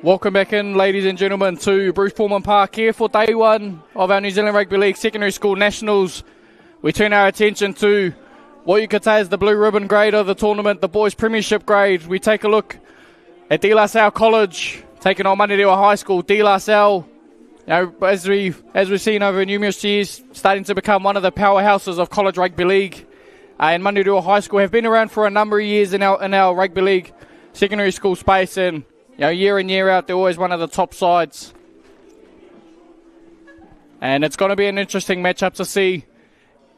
Welcome back in, ladies and gentlemen, to Bruce Pulman Park here for day one of our New Zealand Rugby League Secondary School Nationals. We turn our attention to what you could say is the blue ribbon grade of the tournament, the boys' premiership grade. We take a look at De La Salle College taking on Manurewa High School. De La Salle, as we've seen over numerous years, starting to become one of the powerhouses of college rugby league. And Manurewa High School have been around for a number of years in our rugby league secondary school space, and year in, year out, they're always one of the top sides. And it's going to be an interesting matchup to see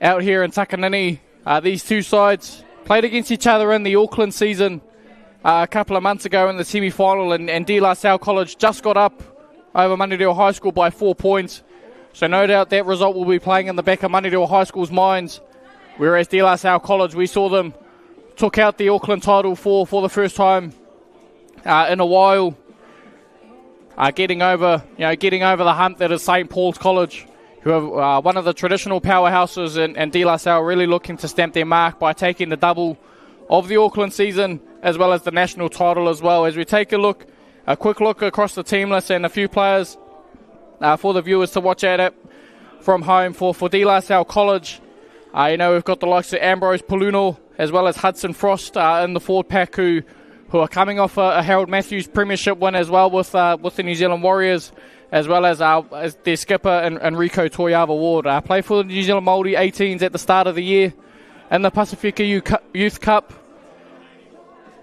out here in Takanini. These two sides played against each other in the Auckland season a couple of months ago in the semi-final, and De La Salle College just got up over Manurewa High School by 4 points. So no doubt that result will be playing in the back of Manurewa High School's minds, whereas De La Salle College, we saw them took out the Auckland title for the first time in a while, getting over the hump that is St. Paul's College, who are one of the traditional powerhouses, and De La Salle really looking to stamp their mark by taking the double of the Auckland season as well as the national title as well. As we take a quick look across the team list and a few players for the viewers to watch at it from home for De La Salle College. We've got the likes of Ambrose Pulman as well as Hudson Frost in the forward pack, who are coming off a Harold Matthews premiership win as well with the New Zealand Warriors, as well as their skipper Enrico Toiava Ward. Played for the New Zealand Māori 18s at the start of the year in the Pacifica Youth Cup.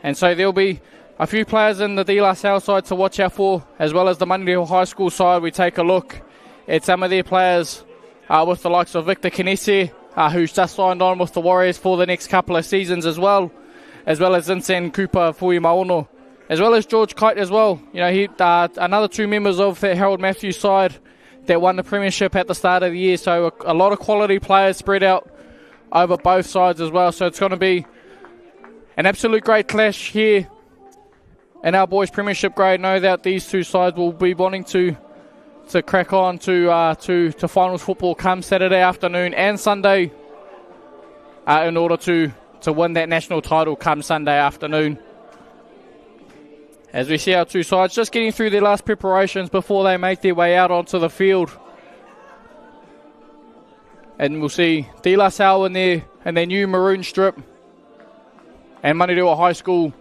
And so there'll be a few players in the De La Salle side to watch out for, as well as the Manurewa High School side. We take a look at some of their players with the likes of Victor Kinese, who's just signed on with the Warriors for the next couple of seasons as well as Vincent Cooper Fuimaono, as well as George Kite as well. He another two members of the Harold Matthews side that won the premiership at the start of the year. So a lot of quality players spread out over both sides as well. So it's going to be an absolute great clash here in our boys' premiership grade. No doubt these two sides will be wanting to crack on to finals football come Saturday afternoon and Sunday in order to win that national title come Sunday afternoon. As we see our two sides just getting through their last preparations before they make their way out onto the field. And we'll see De La Salle in their new maroon strip, and Manurewa High School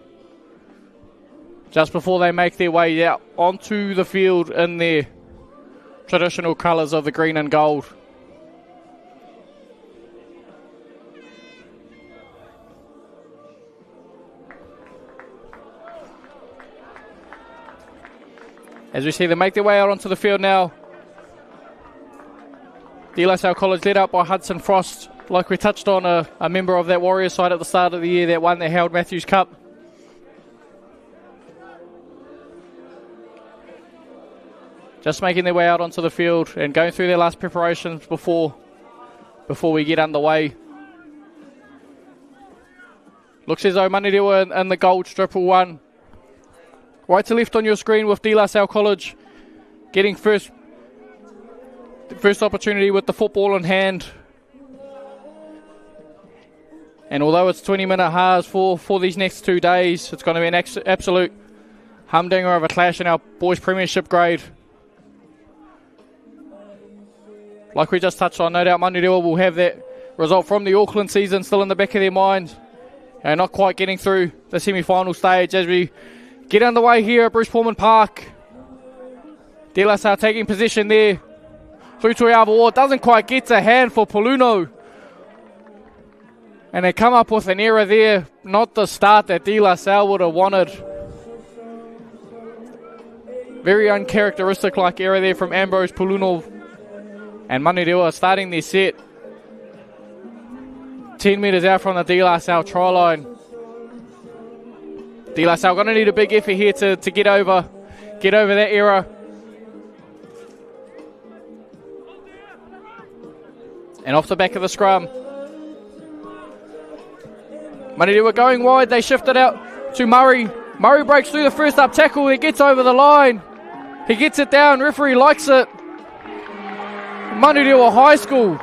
just before they make their way out onto the field in their traditional colours of the green and gold. As we see them make their way out onto the field now. De La Salle College led up by Hudson Frost, like we touched on, a member of that Warriors side at the start of the year that won the Harold Matthews Cup. Just making their way out onto the field and going through their last preparations before we get underway. Looks as though Manurewa and the gold strip will won. Right to left on your screen with De La Salle College getting first opportunity with the football in hand. And although it's 20-minute halves for these next 2 days, it's going to be an absolute humdinger of a clash in our boys' premiership grade. Like we just touched on, no doubt Manurewa will have that result from the Auckland season still in the back of their mind, and not quite getting through the semi-final stage. As we get underway here at Bruce Pulman Park, De La Salle taking possession there. Toiava Ward doesn't quite get to hand for Puluno, and they come up with an error there. Not the start that De La Salle would have wanted. Very uncharacteristic like error there from Ambrose Puluno. And Manurewa starting their set 10 metres out from the De La Salle try line. De La Salle going to need a big effort here to get over that error. And off the back of the scrum, Manurewa going wide. They shift it out to Murray. Murray breaks through the first up tackle. He gets over the line. He gets it down. Referee likes it. Manurewa High School,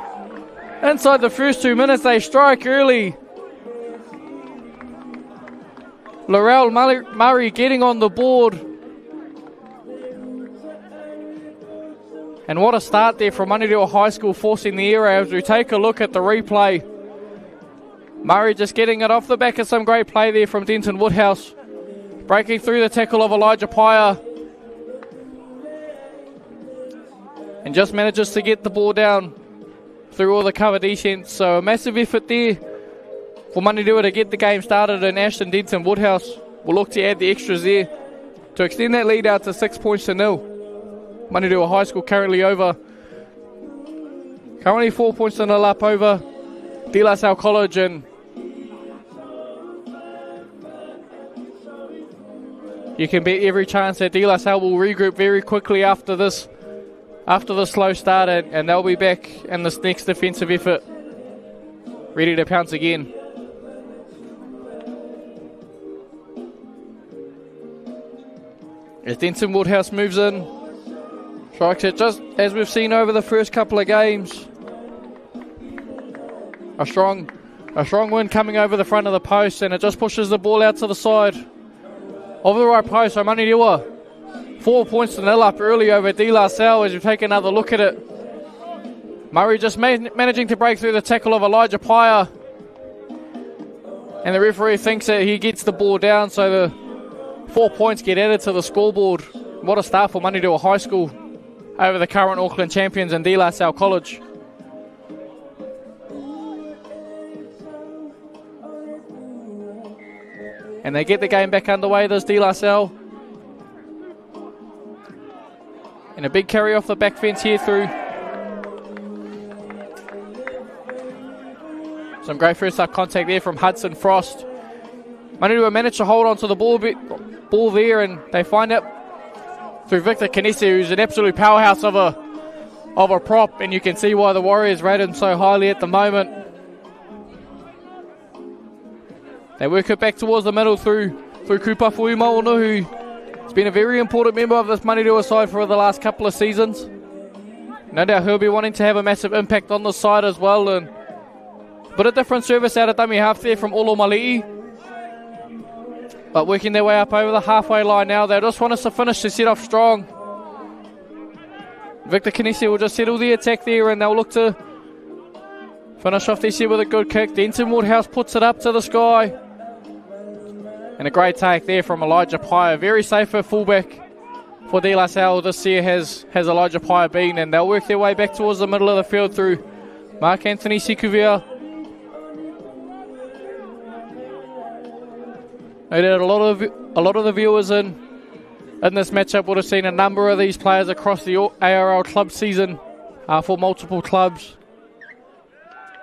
inside the first 2 minutes, they strike early. Laurel Murray getting on the board And what a start there from Manurewa High School, forcing the error. As we take a look at the replay, Murray just getting it off the back of some great play there from Denton Woodhouse. Breaking through the tackle of Elijah Pyer. And just manages to get the ball down through all the cover defence. So a massive effort there for Manurewa to get the game started, and Ashton Denton Woodhouse will look to add the extras there to extend that lead out to 6 points to nil. Manurewa High School currently 4 points to nil up over De La Salle College, and you can bet every chance that De La Salle will regroup very quickly after this slow start, and they'll be back in this next defensive effort, ready to pounce again. As Denton Woodhouse moves in, strikes it just as we've seen over the first couple of games. A strong wind coming over the front of the post, and it just pushes the ball out to the side of the right post. So Manurewa 4 points to nil up early over De La Salle. As we take another look at it, Murray just managing to break through the tackle of Elijah Pyer, and the referee thinks that he gets the ball down, so the 4 points get added to the scoreboard. What a start for Manurewa High School over the current Auckland champions and De La Salle College. And they get the game back underway, this De La Salle. And a big carry off the back fence here through. Some great first up contact there from Hudson Frost. Manurewa managed to hold on to the ball there, and they find out through Victor Kanesi, who's an absolute powerhouse of a prop, and you can see why the Warriors rate him so highly at the moment. They work it back towards the middle through Kupa Fuimaono, who has been a very important member of this Manurewa side for the last couple of seasons. No doubt he'll be wanting to have a massive impact on the side as well. And a bit of different service out of dummy half there from Olo Mali'i. But working their way up over the halfway line now. They just want us to finish to set off strong. Victor Kanesi will just settle the attack there, and they'll look to finish off this here with a good kick. Denton Woodhouse puts it up to the sky. And a great take there from Elijah Pyer. Very safe for fullback for De La Salle this year has Elijah Pyer been, and they'll work their way back towards the middle of the field through Mark Anthony Sikuvia. No doubt a lot of the viewers in this matchup would have seen a number of these players across the ARL club season for multiple clubs.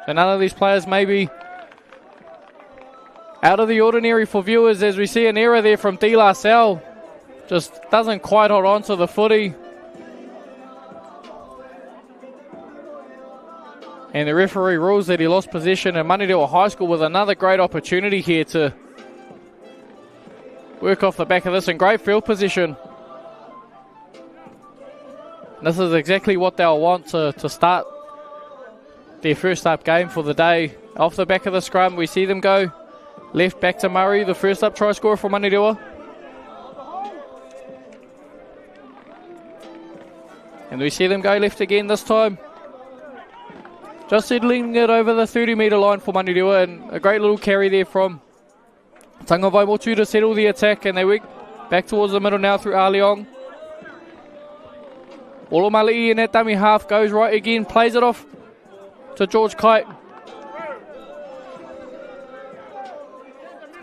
So none of these players may be out of the ordinary for viewers, as we see an error there from De La Salle. Just doesn't quite hold on to the footy. And the referee rules that he lost possession, and Manurewa High School with another great opportunity here to work off the back of this in great field position. And this is exactly what they'll want to start their first up game for the day. Off the back of the scrum, we see them go left back to Murray, the first up try scorer for Manurewa. And we see them go left again this time. Just settling it over the 30-metre line for Manurewa, and a great little carry there from Tangawai Motu to settle the attack, and they work back towards the middle now through Aliong. Olomali'i in that dummy half goes right again, plays it off to George Kite.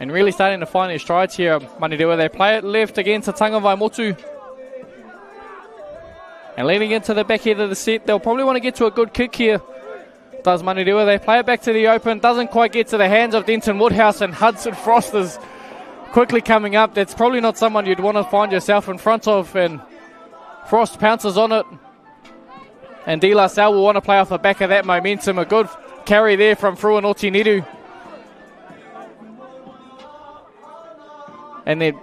And really starting to find their strides here, Manurewa. They play it left again to Tangawai Motu. And leading into the back end of the set, they'll probably want to get to a good kick here. Does Manurewa. They play it back to the open. Doesn't quite get to the hands of Denton Woodhouse, and Hudson Frost is quickly coming up. That's probably not someone you'd want to find yourself in front of, and Frost pounces on it. And De La Salle will want to play off the back of that momentum. A good carry there from Fruan Otiniru. And they're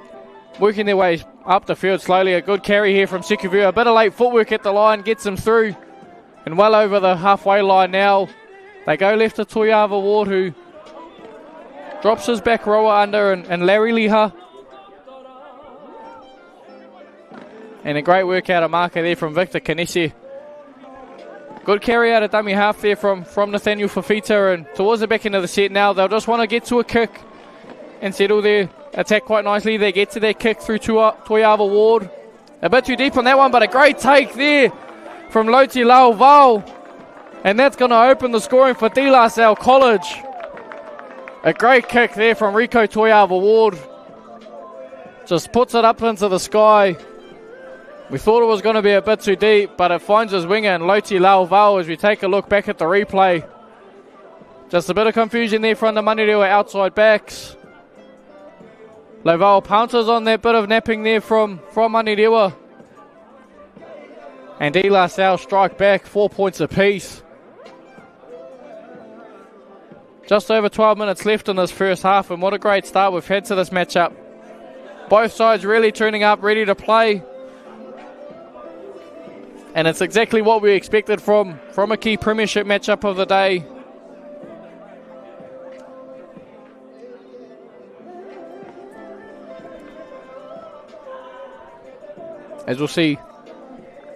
working their way up the field slowly. A good carry here from Sikuvia. A bit of late footwork at the line gets them through. And well over the halfway line now. They go left to Toyava Ward, who drops his back rower under, and Larry Liha. And a great work out of marker there from Victor Kanesi. Good carry out of dummy half there from Nathaniel Fafita, and towards the back end of the set now, they'll just want to get to a kick and settle their attack quite nicely. They get to their kick through Toiava Ward. A bit too deep on that one, but a great take there from Loti Lauval. And that's going to open the scoring for De La Salle College. A great kick there from Rico Toiava Ward. Just puts it up into the sky. We thought it was going to be a bit too deep, but it finds his winger and Loti Lauval as we take a look back at the replay. Just a bit of confusion there from the Manurewa outside backs. Lauval pounces on that bit of napping there from Manurewa. And De La Salle strike back, 4 points apiece. Just over 12 minutes left in this first half, and what a great start we've had to this matchup. Both sides really turning up, ready to play. And it's exactly what we expected from a key premiership matchup of the day. As we'll see,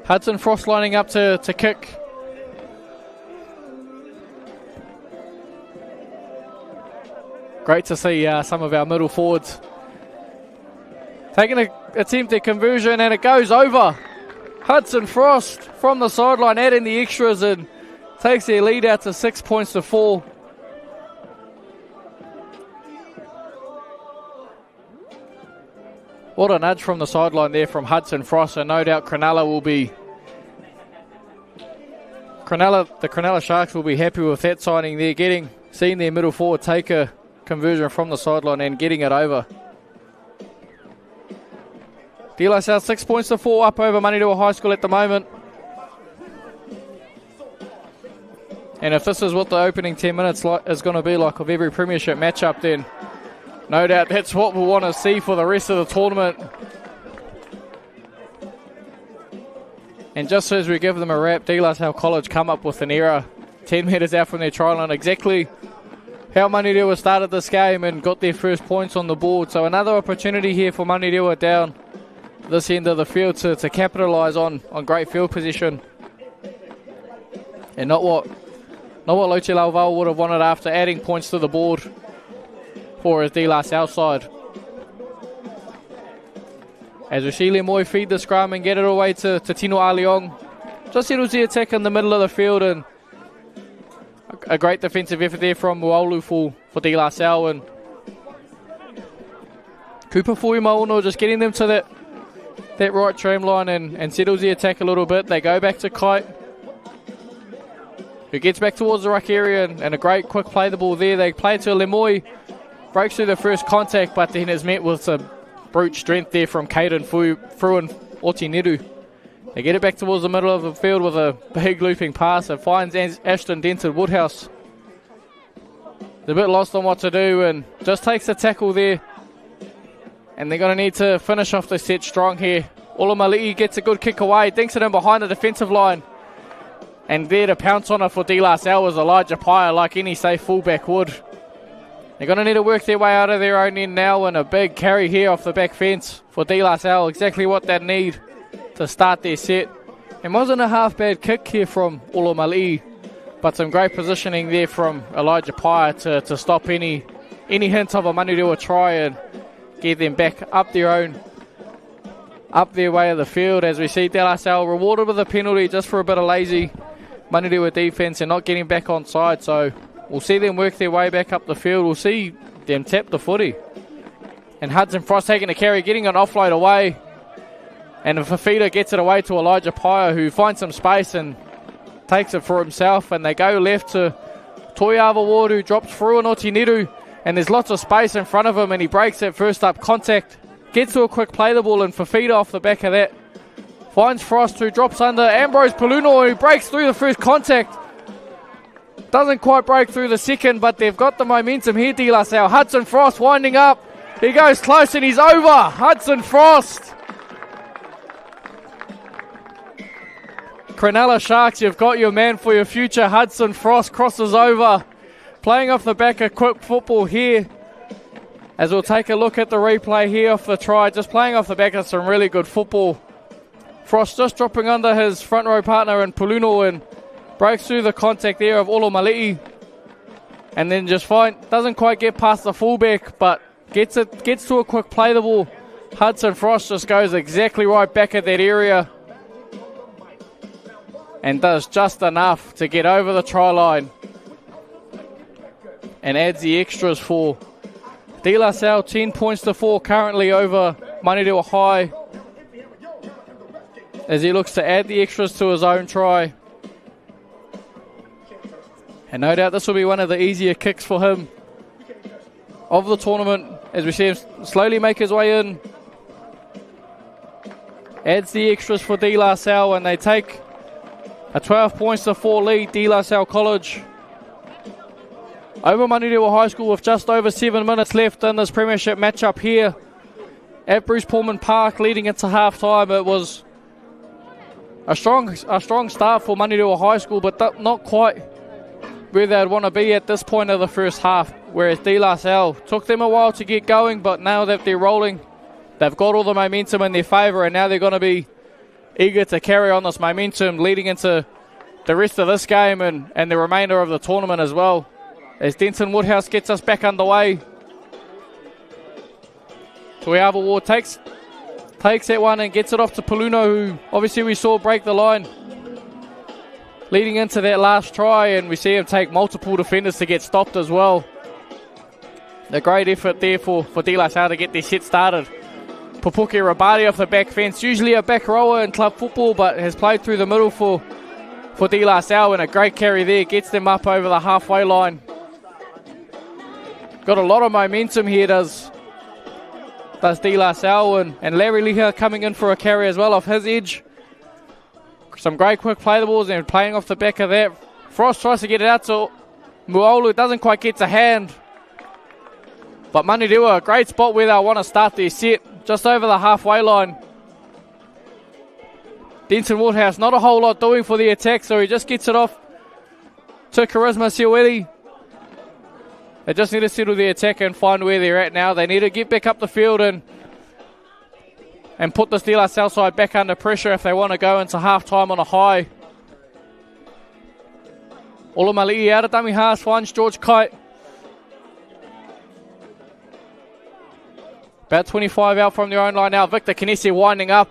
Hudson Frost lining up to kick. Great to see some of our middle forwards taking an attempt at conversion, and it goes over. Hudson Frost from the sideline adding the extras and takes their lead out to 6 points to 4. What a nudge from the sideline there from Hudson Frost, and no doubt the Cronulla Sharks will be happy with that signing there, seeing their middle forward take a conversion from the sideline and getting it over. De La Salle 6 points to 4 up over Manurewa High School at the moment. And if this is what the opening 10 minutes is going to be like of every premiership matchup, then no doubt that's what we'll want to see for the rest of the tournament. And just as we give them a wrap, De La Salle College come up with an error 10 metres out from their try line, exactly how Manurewa started this game and got their first points on the board. So another opportunity here for Manurewa down this end of the field to capitalise on great field position. And not what Loti Lauval would have wanted after adding points to the board for his De La Salle side. As we see Lemoy feed the scrum and get it away to Tino Aliong. Just settles the attack in the middle of the field, and a great defensive effort there from Muaulu for De La Salle. And Cooper Fuimauno just getting them to that right tram line and settles the attack a little bit. They go back to Kite, who gets back towards the ruck area, and a great quick play the ball there. They play to Lemoy, breaks through the first contact, but then is met with some brute strength there from Caden Fruin Otineru. They get it back towards the middle of the field with a big looping pass. It finds Ashton Denton Woodhouse. They're a bit lost on what to do and just takes the tackle there. And they're going to need to finish off the set strong here. Olamali'i gets a good kick away, dinks it in behind the defensive line. And there to pounce on it for De La Salle was Elijah Pyer, like any safe fullback would. They're going to need to work their way out of their own end now, and a big carry here off the back fence for De La Salle. Exactly what they need to start their set. It wasn't a half bad kick here from Olamali'i, but some great positioning there from Elijah Pyer to stop any hint of a Manurewa try and get them back up their way of the field. As we see De La Salle rewarded with a penalty just for a bit of lazy Manurewa defence and not getting back on side. So we'll see them work their way back up the field. We'll see them tap the footy. And Hudson Frost taking a carry, getting an offload away. And Fafita gets it away to Elijah Pyer, who finds some space and takes it for himself. And they go left to Toiava Ward, who drops through an Otineru. And there's lots of space in front of him, and he breaks that first up contact. Gets to a quick play the ball, and Fafita off the back of that finds Frost, who drops under Ambrose Paluno, who breaks through the first contact. Doesn't quite break through the second, but they've got the momentum here, De La Salle. Hudson Frost winding up. He goes close, and he's over. Hudson Frost. Cronulla Sharks, you've got your man for your future. Hudson Frost crosses over. Playing off the back of quick football here. As we'll take a look at the replay here off the try. Just playing off the back of some really good football. Frost just dropping under his front row partner and Paluno and Breaks through the contact there of Olomalii. And then just doesn't quite get past the fullback, but gets to a quick play the ball. Hudson Frost just goes exactly right back at that area and does just enough to get over the try line and adds the extras for De La Salle. 10 points to 4 currently over Manurewa High as he looks to add the extras to his own try. And no doubt this will be one of the easier kicks for him of the tournament as we see him slowly make his way in. Adds the extras for De La Salle and they take a 12 points to 4 lead, De La Salle College over Manurewa High School with just over 7 minutes left in this premiership matchup here at Bruce Pulman Park leading into half time. It was a strong start for Manurewa High School, but not quite where they'd want to be at this point of the first half, whereas De La Salle took them a while to get going, but now that they're rolling, they've got all the momentum in their favour, and now they're going to be eager to carry on this momentum leading into the rest of this game and the remainder of the tournament as well, as Denton Woodhouse gets us back underway. Tuiava Ward takes that one and gets it off to Paluno, who obviously we saw break the line leading into that last try, and we see him take multiple defenders to get stopped as well. A great effort there for De La Salle to get their set started. Pupuke Rabadi off the back fence, usually a back rower in club football, but has played through the middle for De La Salle, and a great carry there, gets them up over the halfway line. Got a lot of momentum here, does De La Salle, and Larry Liha coming in for a carry as well off his edge. Some great quick play the balls and playing off the back of that. Frost tries to get it out to Muolu, doesn't quite get to hand. But Manurewa, a great spot where they want to start their set, just over the halfway line. Denton Woodhouse, not a whole lot doing for the attack, so he just gets it off to Charisma Siweli. They just need to settle the attack and find where they're at now. They need to get back up the field and put the De La Salle side back under pressure if they want to go into half-time on a high. Olomalii out of dummy half, finds George Kite. About 25 out from their own line now. Victor Kinesi winding up.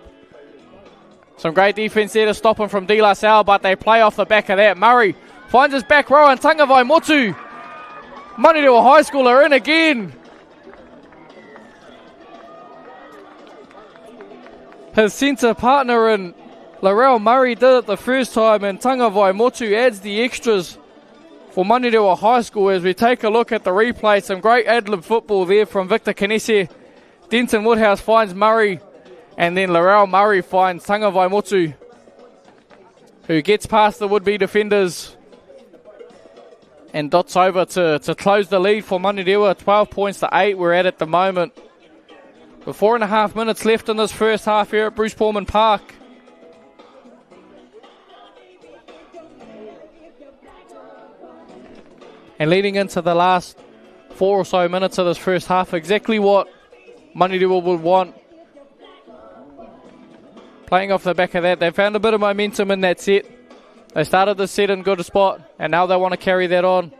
Some great defense there to stop him from De La Salle, but they play off the back of that. Murray finds his back row and Tangavai Motu. Manurewa High School are in again. His centre partner in Laurel Murray did it the first time, and Tangavai Motu adds the extras for Manurewa High School as we take a look at the replay. Some great ad-lib football there from Victor Kinesi. Denton Woodhouse finds Murray, and then Laurel Murray finds Tangavai Motu, who gets past the would-be defenders and dots over to close the lead for Manurewa. 12 points to 8 we're at the moment. With 4.5 minutes left in this first half here at Bruce Pulman Park. And leading into the last 4 or so minutes of this first half, exactly what Manurewa would want. Playing off the back of that, they found a bit of momentum in that set. They started the set in good spot, and now they want to carry that on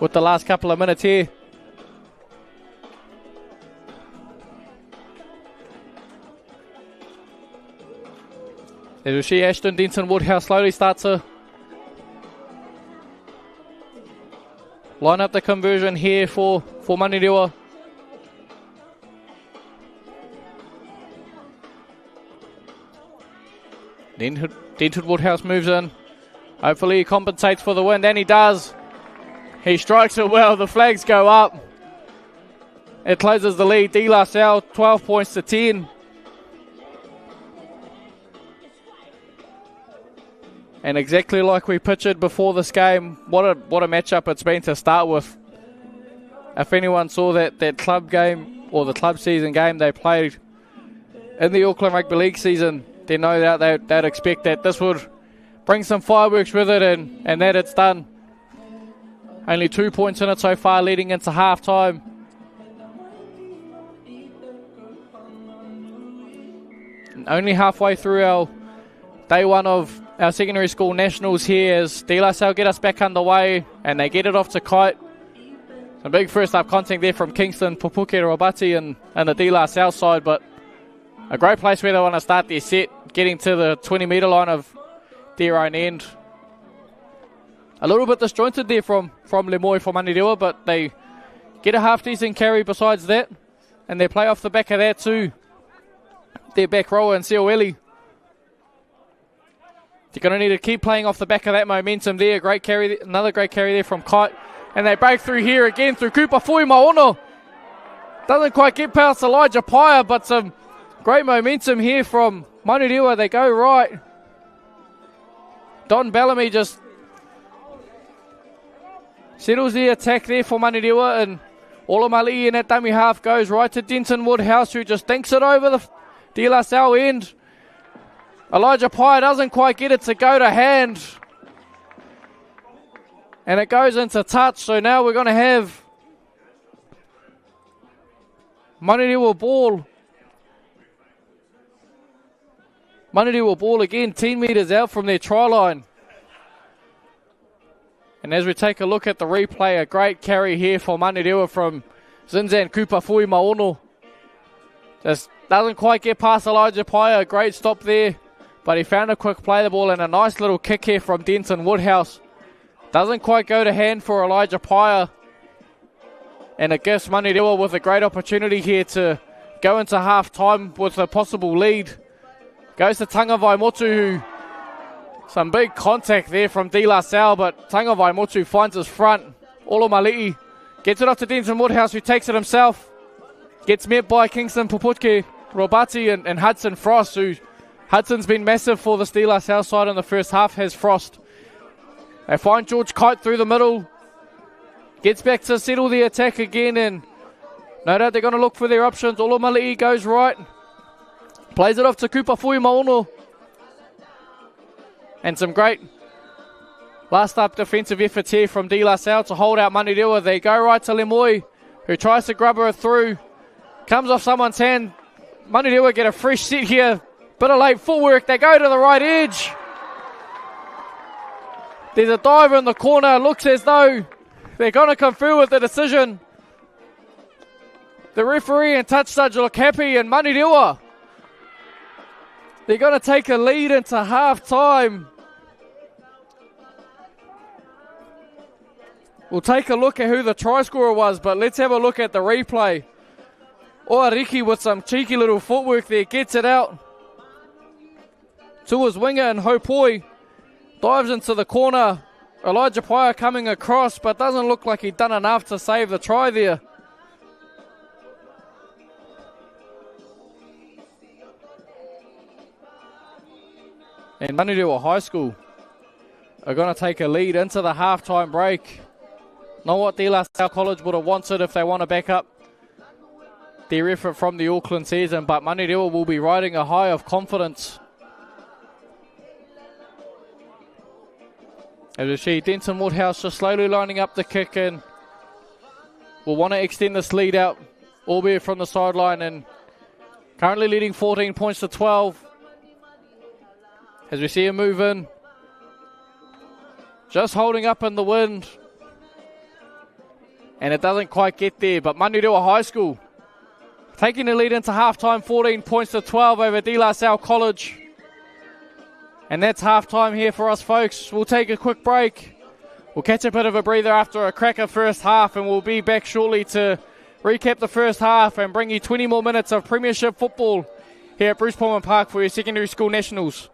with the last couple of minutes here. As we see Ashton Denton Woodhouse slowly start to line up the conversion here for Manurewa. Denton Woodhouse moves in. Hopefully he compensates for the win, and he does. He strikes it well. The flags go up. It closes the lead. De La Salle 12 points to 10. And exactly like we pictured before this game, what a matchup it's been to start with. If anyone saw that club game or the club season game they played in the Auckland Rugby League season, then no doubt they'd expect that this would bring some fireworks with it, and that it's done. Only 2 points in it so far leading into half-time. And only halfway through our day one of our secondary school nationals here as De La Salle get us back underway, and they get it off to Kite. Some big first up contact there from Kingston, Pupuke, Robati and the De La Salle side, but a great place where they want to start their set, getting to the 20-metre line of their own end. A little bit disjointed there from Lemoy for Manurewa, but they get a half-decent carry besides that, and they play off the back of that too. Their back rower and Seoeli. They're going to need to keep playing off the back of that momentum there. Great carry, another great carry there from Kite. And they break through here again through Kupa Fui Maono. Doesn't quite get past Elijah Paya, but some great momentum here from Manurewa. They go right. Don Bellamy just settles the attack there for Manurewa, and Olamali'i in that dummy half goes right to Denton Woodhouse, who just dinks it over the De La Salle end. Elijah Pye doesn't quite get it to go to hand. And it goes into touch, so now we're going to have Manurewa ball. Manurewa ball again, 10 metres out from their try line. And as we take a look at the replay, a great carry here for Manurewa from Zinzan Kupa Fui Maono. Just doesn't quite get past Elijah Pye, a great stop there. But he found a quick play the ball and a nice little kick here from Denton Woodhouse. Doesn't quite go to hand for Elijah Pye. And it gives Manurewa with a great opportunity here to go into half-time with a possible lead. Goes to Tanga Vaimotu, who some big contact there from De La Salle, but Tanga Vaimotu finds his front. Olomali'i gets it off to Denton Woodhouse, who takes it himself. Gets met by Kingston Puputke, Robati and Hudson Frost, who Hudson's been massive for the De La Salle side in the first half, has Frost. They find George Kite through the middle. Gets back to settle the attack again, and no doubt they're going to look for their options. Olomali'i goes right. Plays it off to Kupa Fui Maono. And some great last up defensive efforts here from De La Salle to hold out Manurewa. They go right to Lemoy, who tries to grub her through. Comes off someone's hand. Manurewa get a fresh set here. Bit of late footwork. They go to the right edge. There's a diver in the corner. Looks as though they're going to come through with the decision. The referee and touch judge look happy, and Manurewa, they're going to take a lead into half-time. We'll take a look at who the try scorer was, but let's have a look at the replay. Oariki with some cheeky little footwork there, gets it out to his winger, and Hopoi dives into the corner. Elijah Pye coming across, but doesn't look like he'd done enough to save the try there. And Manurewa High School are going to take a lead into the halftime break. Not what De La Salle College would have wanted if they want to back up their effort from the Auckland season, but Manurewa will be riding a high of confidence. As we see Denton Woodhouse just slowly lining up the kick, and will want to extend this lead out, albeit from the sideline, and currently leading 14 points to 12. As we see him move in, just holding up in the wind, and it doesn't quite get there, but Manurewa High School taking the lead into halftime, 14 points to 12 over De La Salle College. And that's halftime here for us, folks. We'll take a quick break. We'll catch a bit of a breather after a cracker first half, and we'll be back shortly to recap the first half and bring you 20 more minutes of Premiership football here at Bruce Pulman Park for your secondary school nationals.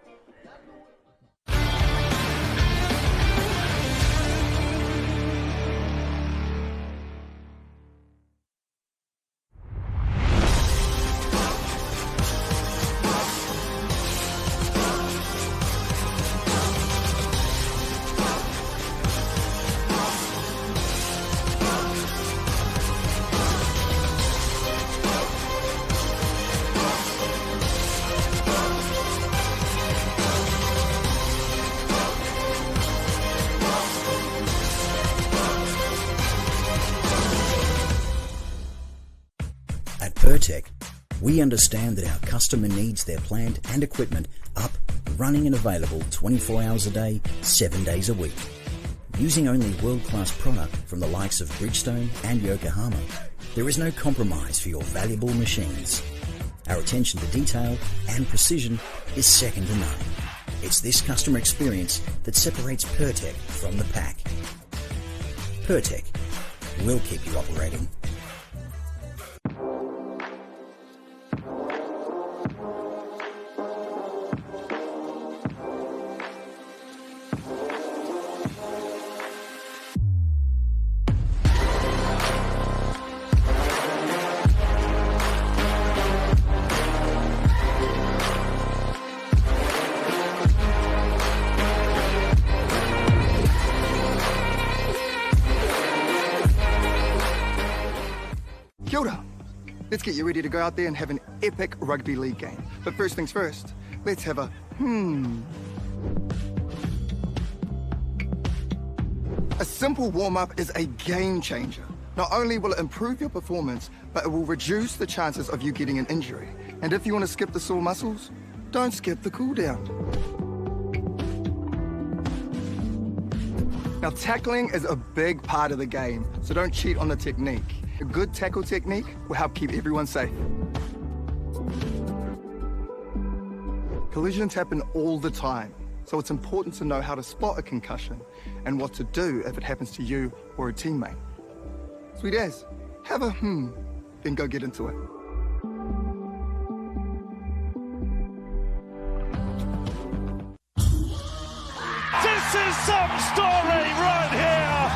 We understand that our customer needs their plant and equipment up, running and available 24 hours a day, 7 days a week. Using only world-class product from the likes of Bridgestone and Yokohama, there is no compromise for your valuable machines. Our attention to detail and precision is second to none. It's this customer experience that separates Pertec from the pack. Pertec, we'll keep you operating. Kia ora. Let's get you ready to go out there and have an epic rugby league game. But first things first, let's have a A simple warm-up is a game changer. Not only will it improve your performance, but it will reduce the chances of you getting an injury. And if you want to skip the sore muscles, don't skip the cool down. Now, tackling is a big part of the game, so don't cheat on the technique. A good tackle technique will help keep everyone safe. Collisions happen all the time, so it's important to know how to spot a concussion and what to do if it happens to you or a teammate. Sweet as, have a then go get into it. This is some story right here.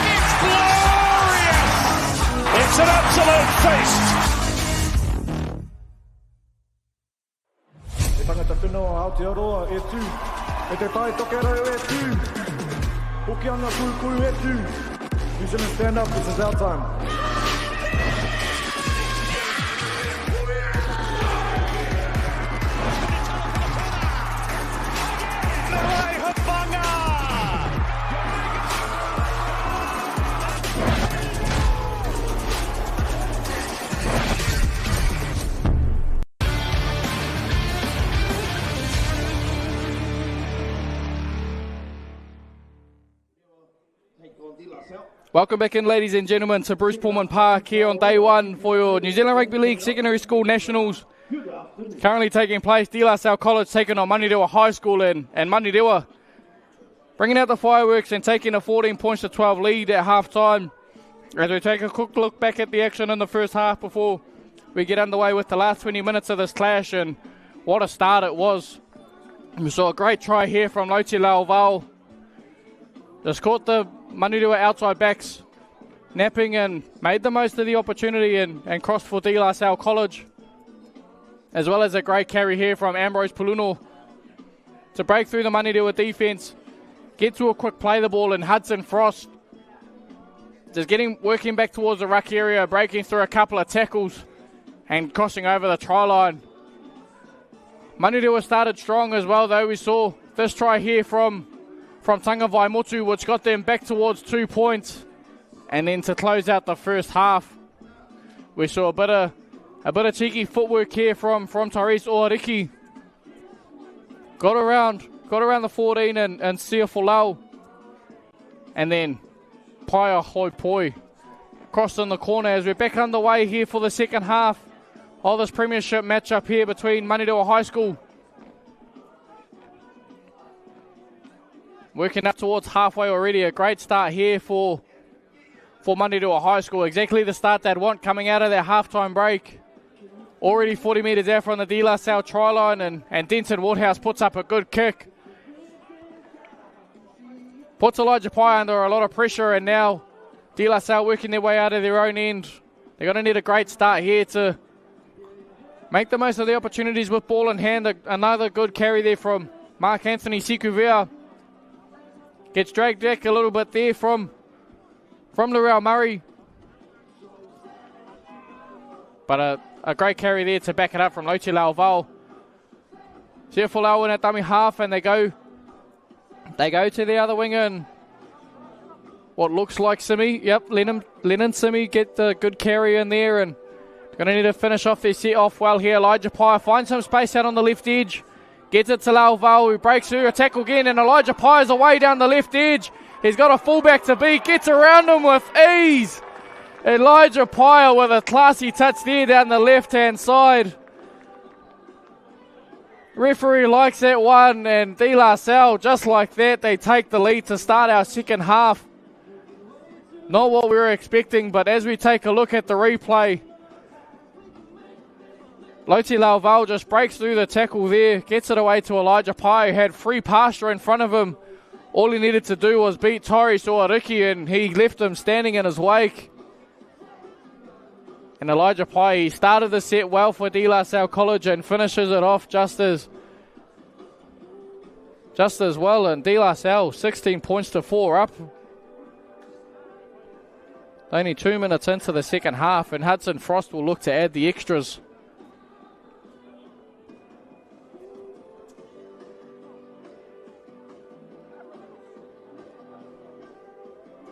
It's glorious. It's an absolute feast. Tangata tino Aotearoa e tū, e te tai tokerau e tū, Hokianga kūkuru e tū. New Zealand stand up, this is our time. Welcome back in, ladies and gentlemen, to Bruce Pulman Park here on day one for your New Zealand Rugby League Secondary School Nationals. Currently taking place, De La Salle College taking on Manurewa High School, and Manurewa bringing out the fireworks and taking a 14 points to 12 lead at half-time. As we take a quick look back at the action in the first half before we get underway with the last 20 minutes of this clash, and what a start it was. We saw a great try here from Loti Lauval. Just caught the Manurewa outside backs napping and made the most of the opportunity and crossed for De La Salle College. As well as a great carry here from Ambrose Puluno to break through the Manurewa defence, get to a quick play the ball, and Hudson Frost just working back towards the ruck area, breaking through a couple of tackles and crossing over the try line. Manurewa started strong as well, though. We saw this try here from Tanga Vaimotu, which got them back towards 2 points. And then to close out the first half, we saw a bit of cheeky footwork here from Tyrese Oariki. Got around the 14 and Sia Folau. And then Paia Hoipoi crossed in the corner as we're back underway here for the second half of this premiership matchup here between Manurewa High School. Working up towards halfway already. A great start here for Manurewa High School. Exactly the start they'd want coming out of their halftime break. Already 40 metres out from the De La Salle try line, and Denton Woodhouse puts up a good kick. Puts Elijah Pai under a lot of pressure, and now De La Salle working their way out of their own end. They're going to need a great start here to make the most of the opportunities with ball in hand. Another good carry there from Mark Anthony Sikuvea. Gets dragged back a little bit there from Larell Murray. But a great carry there to back it up from Lote Lauval. Siafolau in at dummy half, and they go to the other wing, and what looks like Simi. Yep, Lennon Simi get the good carry in there, and going to need to finish off their set off well here. Elijah Pye finds some space out on the left edge. Gets it to Lauval, who breaks through, a tackle again, and Elijah Pye is away down the left edge. He's got a fullback to beat, gets around him with ease. Elijah Pye with a classy touch there down the left-hand side. Referee likes that one, and De La Salle, just like that, they take the lead to start our second half. Not what we were expecting, but as we take a look at the replay, Lote Lauval just breaks through the tackle there, gets it away to Elijah Pye, who had free pasture in front of him. All he needed to do was beat Tori Soariki, and he left him standing in his wake. And Elijah Pye, he started the set well for De La Salle College and finishes it off just as well. And De La Salle, 16 points to 4 up. Only 2 minutes into the second half, and Hudson Frost will look to add the extras.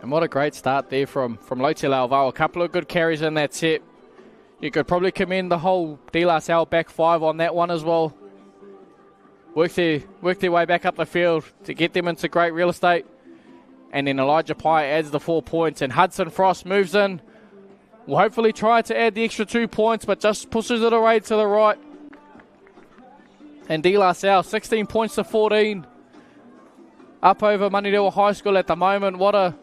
And what a great start there from Lote Lauval. A couple of good carries in that set. You could probably commend the whole De La Salle back five on that one as well. Work their way back up the field to get them into great real estate. And then Elijah Pye adds the 4 points, and Hudson Frost moves in. Will hopefully try to add the extra 2 points, but just pushes it away to the right. And De La Salle, 16 points to 14. Up over Manurewa High School at the moment. What a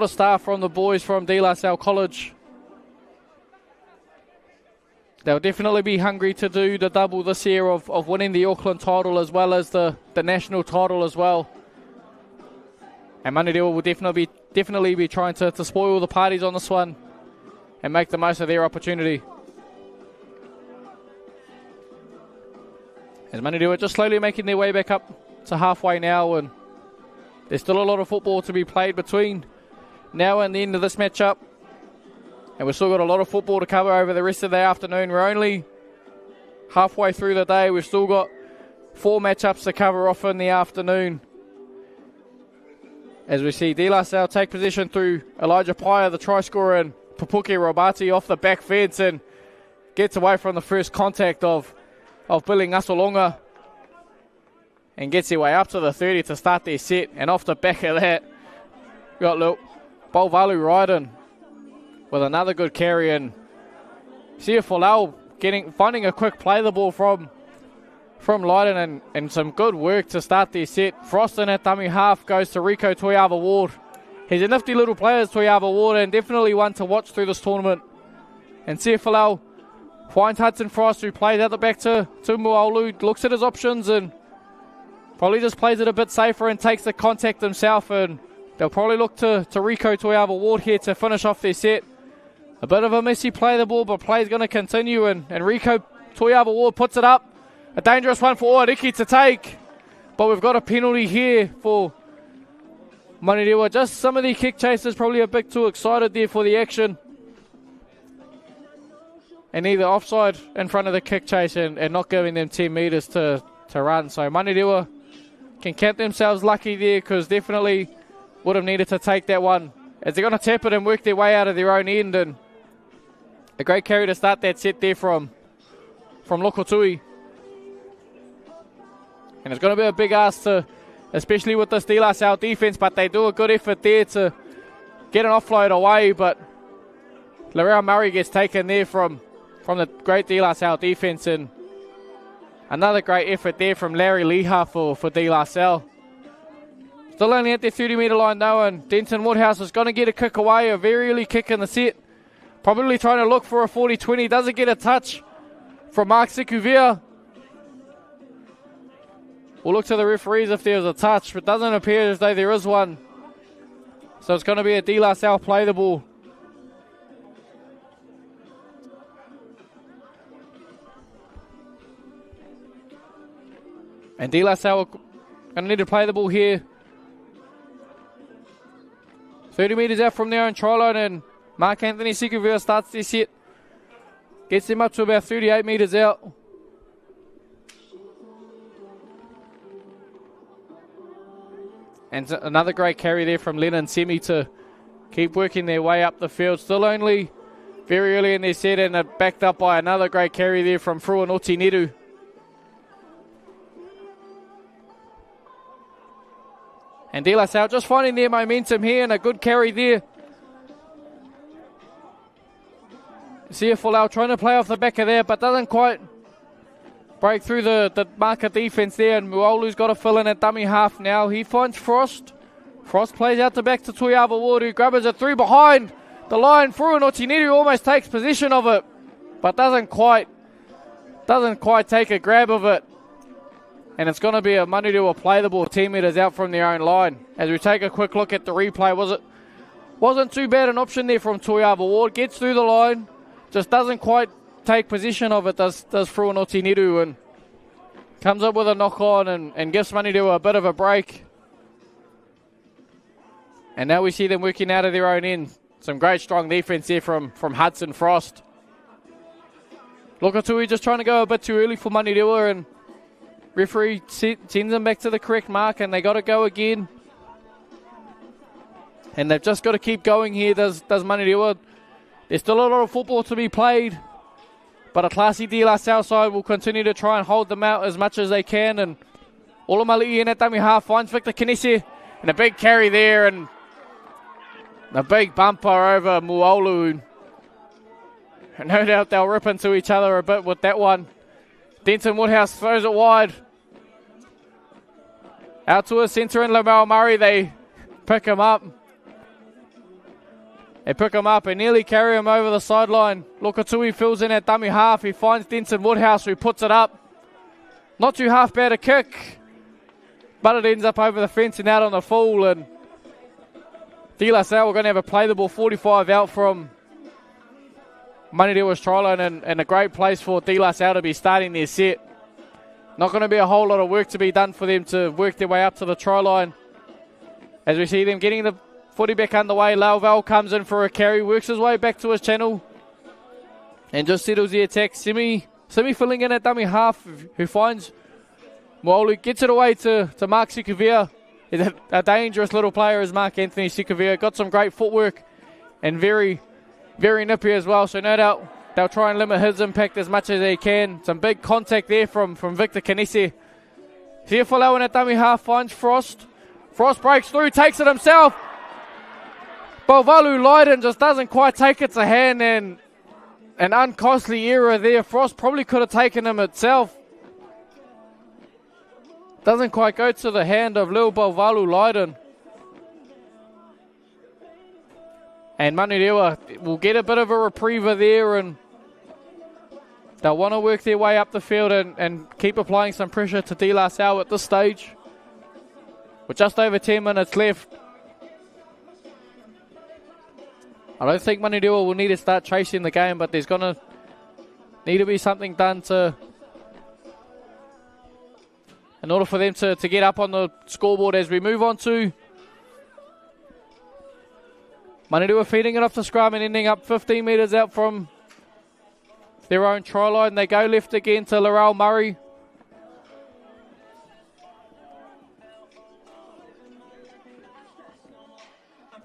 start from the boys from De La Salle College. They'll definitely be hungry to do the double this year of winning the Auckland title as well as the national title as well. And Manurewa will definitely be trying to spoil the parties on this one and make the most of their opportunity. As Manurewa just slowly making their way back up to halfway now, and there's still a lot of football to be played between now and the end of this matchup. And we've still got a lot of football to cover over the rest of the afternoon. We're only halfway through the day. We've still got 4 matchups to cover off in the afternoon. As we see De La Salle take possession through Elijah Pye, the try scorer, and Papuke Robati off the back fence and gets away from the first contact of Billy Ngasolonga and gets their way up to the 30 to start their set. And off the back of that, we got Bolvalu Ryden with another good carry, and Siafolau finding a quick play the ball from Leiden, and some good work to start their set. Frost in at dummy half goes to Rico Toyava Ward. He's a nifty little player, Toyava Ward, and definitely one to watch through this tournament. And Siafolau finds Hudson Frost, who plays out the back to Muaulu, looks at his options and probably just plays it a bit safer and takes the contact himself, and they'll probably look to Rico Toyava Ward here to finish off their set. A bit of a messy play the ball, but play's going to continue, and Rico Toyava Ward puts it up. A dangerous one for Oariki to take, but we've got a penalty here for Manurewa. Just some of the kick chasers probably a bit too excited there for the action. And either offside in front of the kick chase and not giving them 10 metres to run. So Manurewa can count themselves lucky there, because definitely would have needed to take that one, as they're going to tap it and work their way out of their own end. And a great carry to start that set there from Lokotui. And it's going to be a big ask especially with this De La Salle defence, but they do a good effort there to get an offload away. But Larell Murray gets taken there from the great De La Salle defence, and another great effort there from Larry Leha for De La Salle. Still only at their 30-metre line though, and Denton Woodhouse is going to get a kick away, a very early kick in the set. Probably trying to look for a 40-20. Doesn't get a touch from Mark Sikuvia. We'll look to the referees if there's a touch, but doesn't appear as though there is one. So it's going to be a De La Salle play the ball. And De La Salle going to need to play the ball here. 30 metres out from their own try line, and Mark Anthony Sikavia starts this hit. Gets him up to about 38 metres out. And another great carry there from Lennon Semi to keep working their way up the field. Still only very early in their set, and backed up by another great carry there from Fruanoti Neru. And De La Salle just finding their momentum here, and a good carry there. CFLL trying to play off the back of there, but doesn't quite break through the marker defense there, and Muolu's got to fill in at dummy half now. He finds Frost. Frost plays out the back to Toiava Ward, who grabs it through behind the line. Fruanoti Neru almost takes possession of it, but doesn't quite take a grab of it. And it's going to be a Manurewa play the ball 10 metres out from their own line. As we take a quick look at the replay, wasn't too bad an option there from Toiava Ward. Gets through the line, just doesn't quite take possession of it, does Fruanoti Neru, and comes up with a knock on and gives Manurewa a bit of a break. And now we see them working out of their own end. Some great strong defense there from Hudson Frost. Lokatui just trying to go a bit too early for Manurewa, and referee sends them back to the correct mark, and they got to go again. And they've just got to keep going here, does Manurewa. There's still a lot of football to be played, but a classy De La Salle side will continue to try and hold them out as much as they can. And Olamali'i in at dummy half finds Victor Kinesi, and a big carry there, and a big bumper over Muolu. And no doubt they'll rip into each other a bit with that one. Denton Woodhouse throws it wide. Out to a centre in Lamel Murray. They pick him up. They pick him up and nearly carry him over the sideline. Lokatui fills in at dummy half. He finds Denton Woodhouse, who puts it up. Not too half bad a kick, but it ends up over the fence and out on the full. And De La Salle, we're going to have a play the ball 45 out from Manurewa's try line, and a great place for De La Salle to be starting their set. Not going to be a whole lot of work to be done for them to work their way up to the try line. As we see them getting the footy back underway, Lauval comes in for a carry, works his way back to his channel, and just settles the attack. Semi filling in at dummy half, who finds Moolu, gets it away to Mark Sikavia. A dangerous little player is Mark Anthony Sikavia. Got some great footwork and very, very nippy as well. So no doubt they'll try and limit his impact as much as they can. Some big contact there from Victor Kinesi. CFLL in at dummy half finds Frost. Frost breaks through, takes it himself. Balvalu Leiden just doesn't quite take it to hand, and an uncostly error there. Frost probably could have taken him itself. Doesn't quite go to the hand of Lil Balvalu Leiden. And Manurewa will get a bit of a repriever there, and they'll want to work their way up the field and keep applying some pressure to De La Salle at this stage. With just over 10 minutes left. I don't think Manurewa will need to start chasing the game, but there's going to need to be something done in order for them to get up on the scoreboard as we move on to Manurewa feeding it off the scrum and ending up 15 metres out from their own try line. They go left again to Laurel Murray.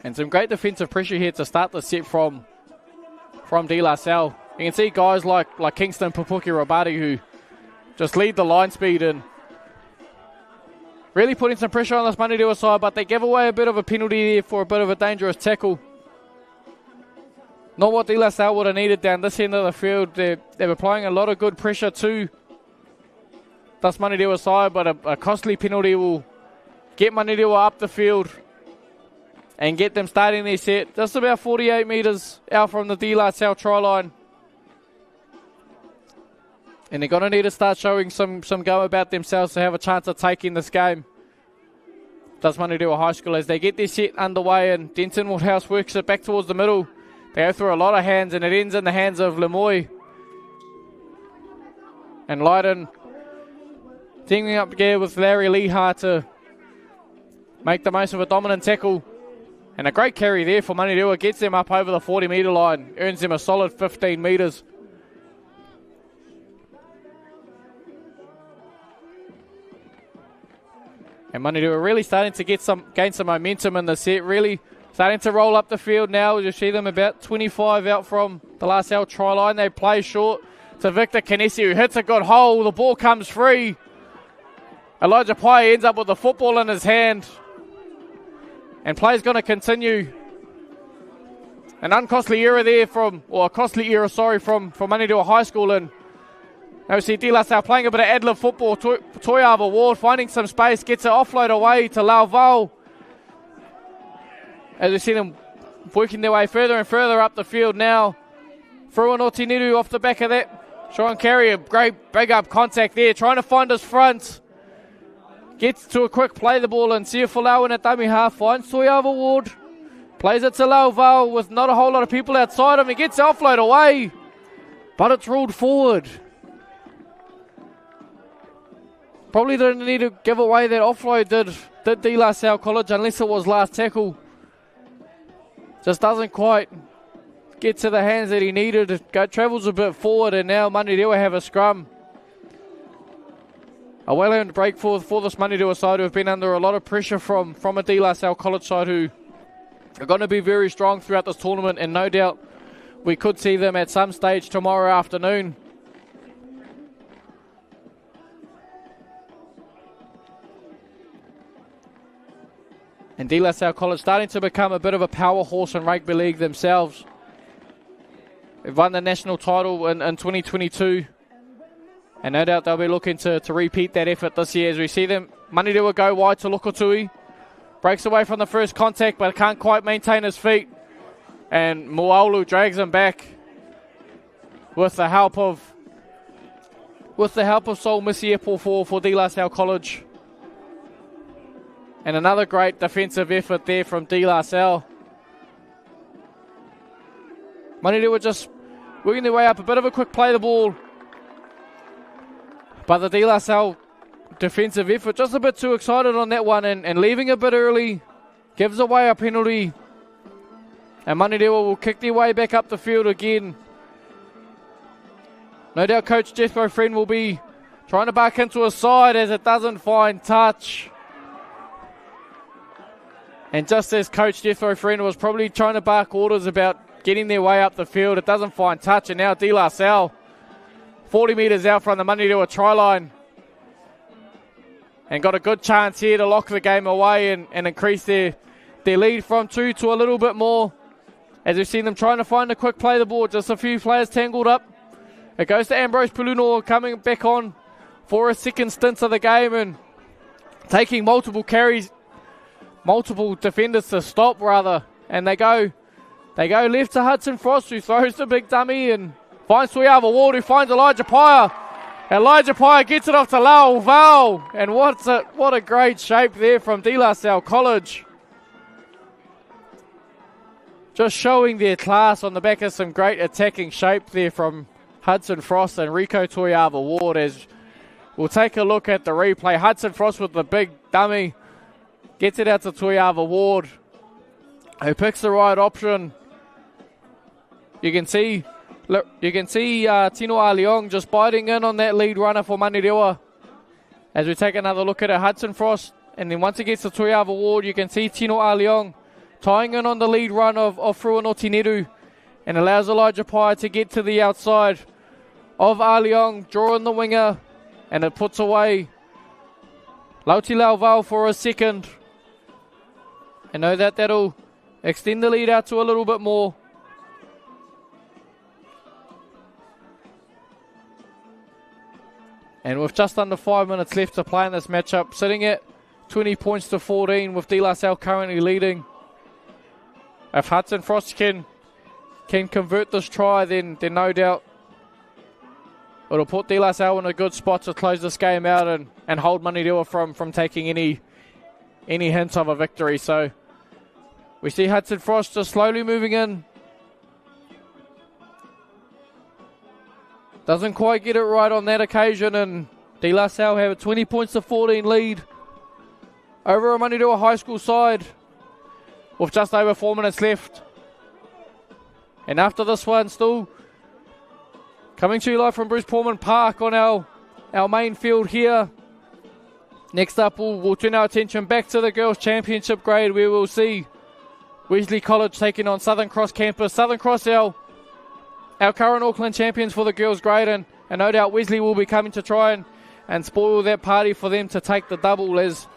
And some great defensive pressure here to start the set from De La Salle. You can see guys like Kingston Papuki Rabati who just lead the line speed and really putting some pressure on this Manurewa side, but they gave away a bit of a penalty there for a bit of a dangerous tackle. Not what De La Salle would have needed down this end of the field. They're applying a lot of good pressure to this Manurewa side, but a costly penalty will get Manurewa up the field and get them starting their set. Just about 48 metres out from the De La Salle try line. And they're going to need to start showing some go about themselves to have a chance of taking this game. Does Manurewa High School as they get their set underway, and Denton Woodhouse works it back towards the middle. They go through a lot of hands, and it ends in the hands of Lemoy. And Leiden teaming up together with Larry Lehar to make the most of a dominant tackle. And a great carry there for Manurewa. Gets them up over the 40-metre line. Earns them a solid 15 metres. And Manurewa really starting to gain some momentum in the set. Really starting to roll up the field now. You see them about 25 out from the last Salle try line. They play short to Victor Canesi, who hits a good hole. The ball comes free. Elijah Pai ends up with the football in his hand. And play's going to continue. An uncostly error there from Manurewa High School. And now we see De La Salle playing a bit of ad-lib football. Toiava Ward finding some space, gets it offload away to Lauval. As we see them working their way further and further up the field now. Fruan Otiniru off the back of that. Sean Carey, a great big up contact there, trying to find his front. Gets to a quick play the ball and Sia Folau in at dummy half. Finds Toiava Ward. Plays it to Lauval with not a whole lot of people outside him. He gets the offload away, but it's ruled forward. Probably didn't need to give away that offload, did De La Salle College, unless it was last tackle. Just doesn't quite get to the hands that he needed. It travels a bit forward, and now Manurewa have a scrum. A well-earned break for this Manurewa side, who have been under a lot of pressure from a De La Salle College side who are going to be very strong throughout this tournament, and no doubt we could see them at some stage tomorrow afternoon. And De La Salle College starting to become a bit of a power horse in rugby league themselves. They've won the national title in 2022. And no doubt they'll be looking to repeat that effort this year as we see them. Manurewa go wide to Lukatui. Breaks away from the first contact but can't quite maintain his feet. And Moaulu drags him back with the help of Saul Misiepo for De La Salle College. And another great defensive effort there from De La Salle. Manurewa just working their way up. A bit of a quick play the ball. But the De La Salle defensive effort just a bit too excited on that one and leaving a bit early. Gives away a penalty. And Manurewa will kick their way back up the field again. No doubt Coach Jethro Friend will be trying to back into a side as it doesn't find touch. And just as Coach Jethro Friend was probably trying to bark orders about getting their way up the field, it doesn't find touch. And now De La Salle 40 metres out from the Manurewa try line. And got a good chance here to lock the game away and increase their lead from 2 to a little bit more. As we've seen them trying to find a quick play the ball. Just a few players tangled up. It goes to Ambrose Puluno coming back on for a second stint of the game and taking multiple carries, multiple defenders to stop rather. And they go left to Hudson Frost, who throws the big dummy and finds Toiava Ward, who finds Elijah Paya. Elijah Paya gets it off to Lauval. And what a great shape there from De La Salle College. Just showing their class on the back of some great attacking shape there from Hudson Frost and Rico Toiava Ward. As we'll take a look at the replay. Hudson Frost with the big dummy. Gets it out to Toiava Ward, who picks the right option. You can see Tino Aliong just biting in on that lead runner for Manurewa. As we take another look at it, Hudson Frost, and then once it gets to Toiava Ward, you can see Tino Aliong tying in on the lead run of Fruan Otiniru, and allows Elijah Pai to get to the outside of Aliong, drawing the winger, and it puts away Lauti Lauval for a second. I know that'll extend the lead out to a little bit more. And with just under 5 minutes left to play in this matchup, sitting at 20 points to 14 with De La Salle currently leading. If Hudson Frost can convert this try, then no doubt it'll put De La Salle in a good spot to close this game out and hold Manurewa from taking any hint of a victory. So we see Hudson Frost just slowly moving in. Doesn't quite get it right on that occasion, and De La Salle have a 20 points to 14 lead over a Manurewa High School side with just over 4 minutes left. And after this one, still coming to you live from Bruce Pulman Park on our main field here. Next up, we'll turn our attention back to the Girls' Championship grade, where we'll see Wesley College taking on Southern Cross campus. Southern Cross, our current Auckland champions for the girls' grade, and no doubt Wesley will be coming to try and spoil that party for them to take the double, as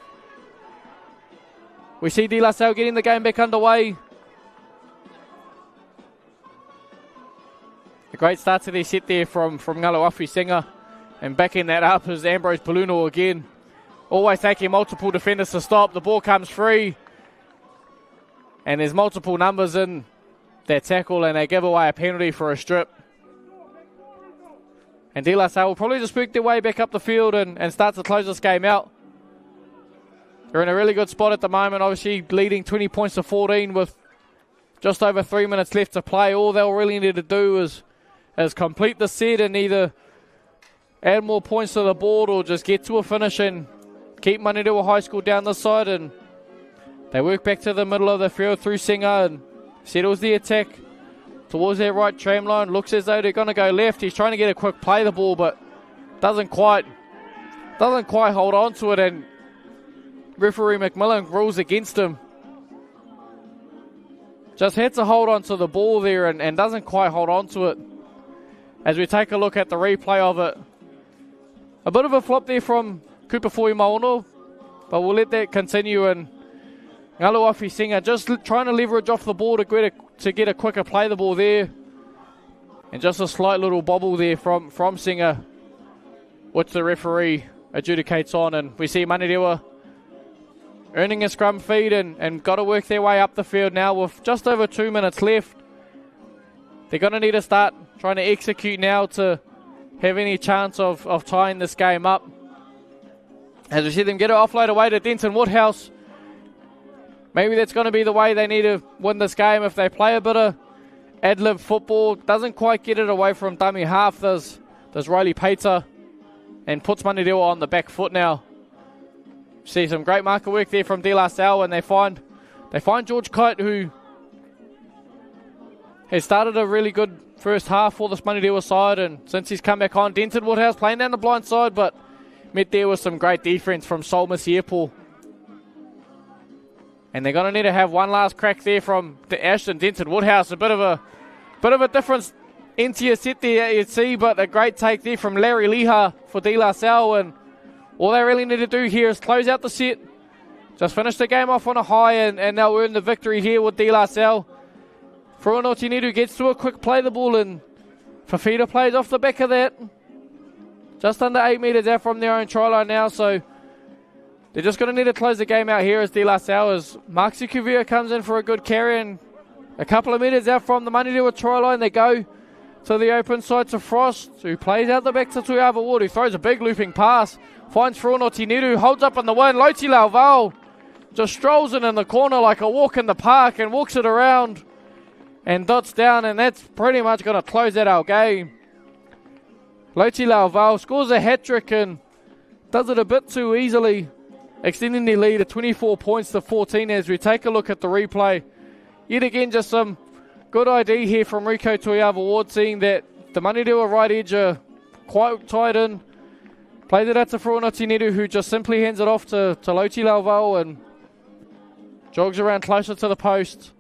we see De La Salle getting the game back underway. A great start to their set there from Ngaloafi Singer, and backing that up is Ambrose Paluno again. Always taking multiple defenders to stop. The ball comes free, and there's multiple numbers in that tackle, and they give away a penalty for a strip. And De La Salle will probably just work their way back up the field and start to close this game out. They're in a really good spot at the moment, obviously leading 20 points to 14 with just over 3 minutes left to play. All they'll really need to do is complete the set and either add more points to the board or just get to a finish and keep Manurewa High School down this side. And they work back to the middle of the field through Singer and settles the attack towards their right tram line. Looks as though they're going to go left. He's trying to get a quick play the ball, but doesn't quite hold on to it, and referee McMillan rules against him. Just had to hold on to the ball there and doesn't quite hold on to it. As we take a look at the replay of it, a bit of a flop there from Kupafui Maono, but we'll let that continue. And Ngaloafi Singer just trying to leverage off the ball to get a quicker play the ball there. And just a slight little bobble there from Singer, which the referee adjudicates on. And we see Manurewa earning a scrum feed and got to work their way up the field now with just over 2 minutes left. They're going to need to start trying to execute now to have any chance of tying this game up. As we see them get it offload away to Denton Woodhouse. Maybe that's going to be the way they need to win this game if they play a bit of ad-lib football. Doesn't quite get it away from dummy half. There's Riley Pater and puts Manurewa on the back foot now. See some great marker work there from De La Salle, and they find George Kite, who has started a really good first half for this Manurewa side, and since he's come back on, Denton Woodhouse playing down the blind side, but met there with some great defense from Saul Masiepo. And they're going to need to have one last crack there from Ashton Denton Woodhouse. A bit of a difference into your set there, you'd see, but a great take there from Larry Liha for De La Salle, and all they really need to do here is close out the set, just finish the game off on a high, and they'll earn the victory here with De La Salle. Fruano Tiniru gets to a quick play the ball, and Fafita plays off the back of that. Just under 8 metres out from their own try line now, so they're just going to need to close the game out here as De La Salle, as Mark Sikuvia comes in for a good carry, and a couple of metres out from the Manurewa try line, they go to the open side to Frost, who plays out the back to Tuiava Ward, who throws a big looping pass, finds Fruano Tiniru, holds up in the wind. Loti Lauval just strolls it in the corner like a walk in the park and walks it around and dots down, and that's pretty much going to close out our game. Loti Lauval scores a hat-trick and does it a bit too easily, extending their lead to 24 points to 14 as we take a look at the replay. Yet again, just some good ID here from Rico Tuiava Ward, seeing that the Manurewa right edge are quite tight in. Plays it out to Fruano Tiniru, who just simply hands it off to Loti Lauval and jogs around closer to the post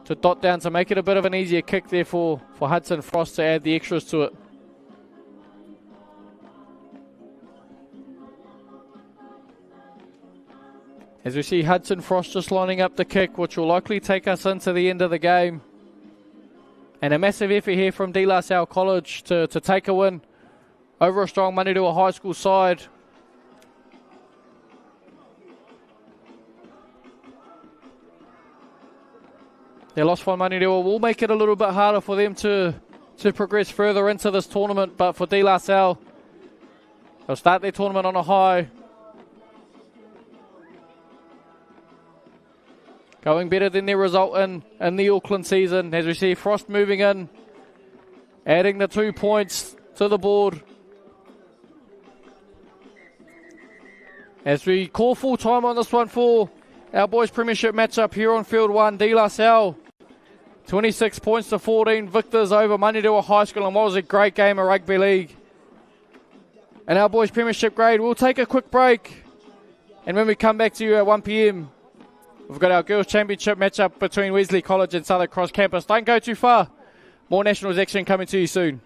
to dot down to make it a bit of an easier kick there for Hudson Frost to add the extras to it. As we see Hudson Frost just lining up the kick, which will likely take us into the end of the game. And a massive effort here from De La Salle College to take a win over a strong Manurewa High School side. Their loss for Manurewa will make it a little bit harder for them to progress further into this tournament, but for De La Salle, they'll start their tournament on a high. Going better than their result in the Auckland season, as we see Frost moving in, adding the 2 points to the board. As we call full time on this one for our boys premiership matchup here on field 1, De La Salle. 26 points to 14 victors over Manurewa High School, and what was a great game of rugby league. And our boys premiership grade, we'll take a quick break. And when we come back to you at 1 p.m, we've got our girls championship matchup between Wesley College and Southern Cross Campus. Don't go too far. More Nationals action coming to you soon.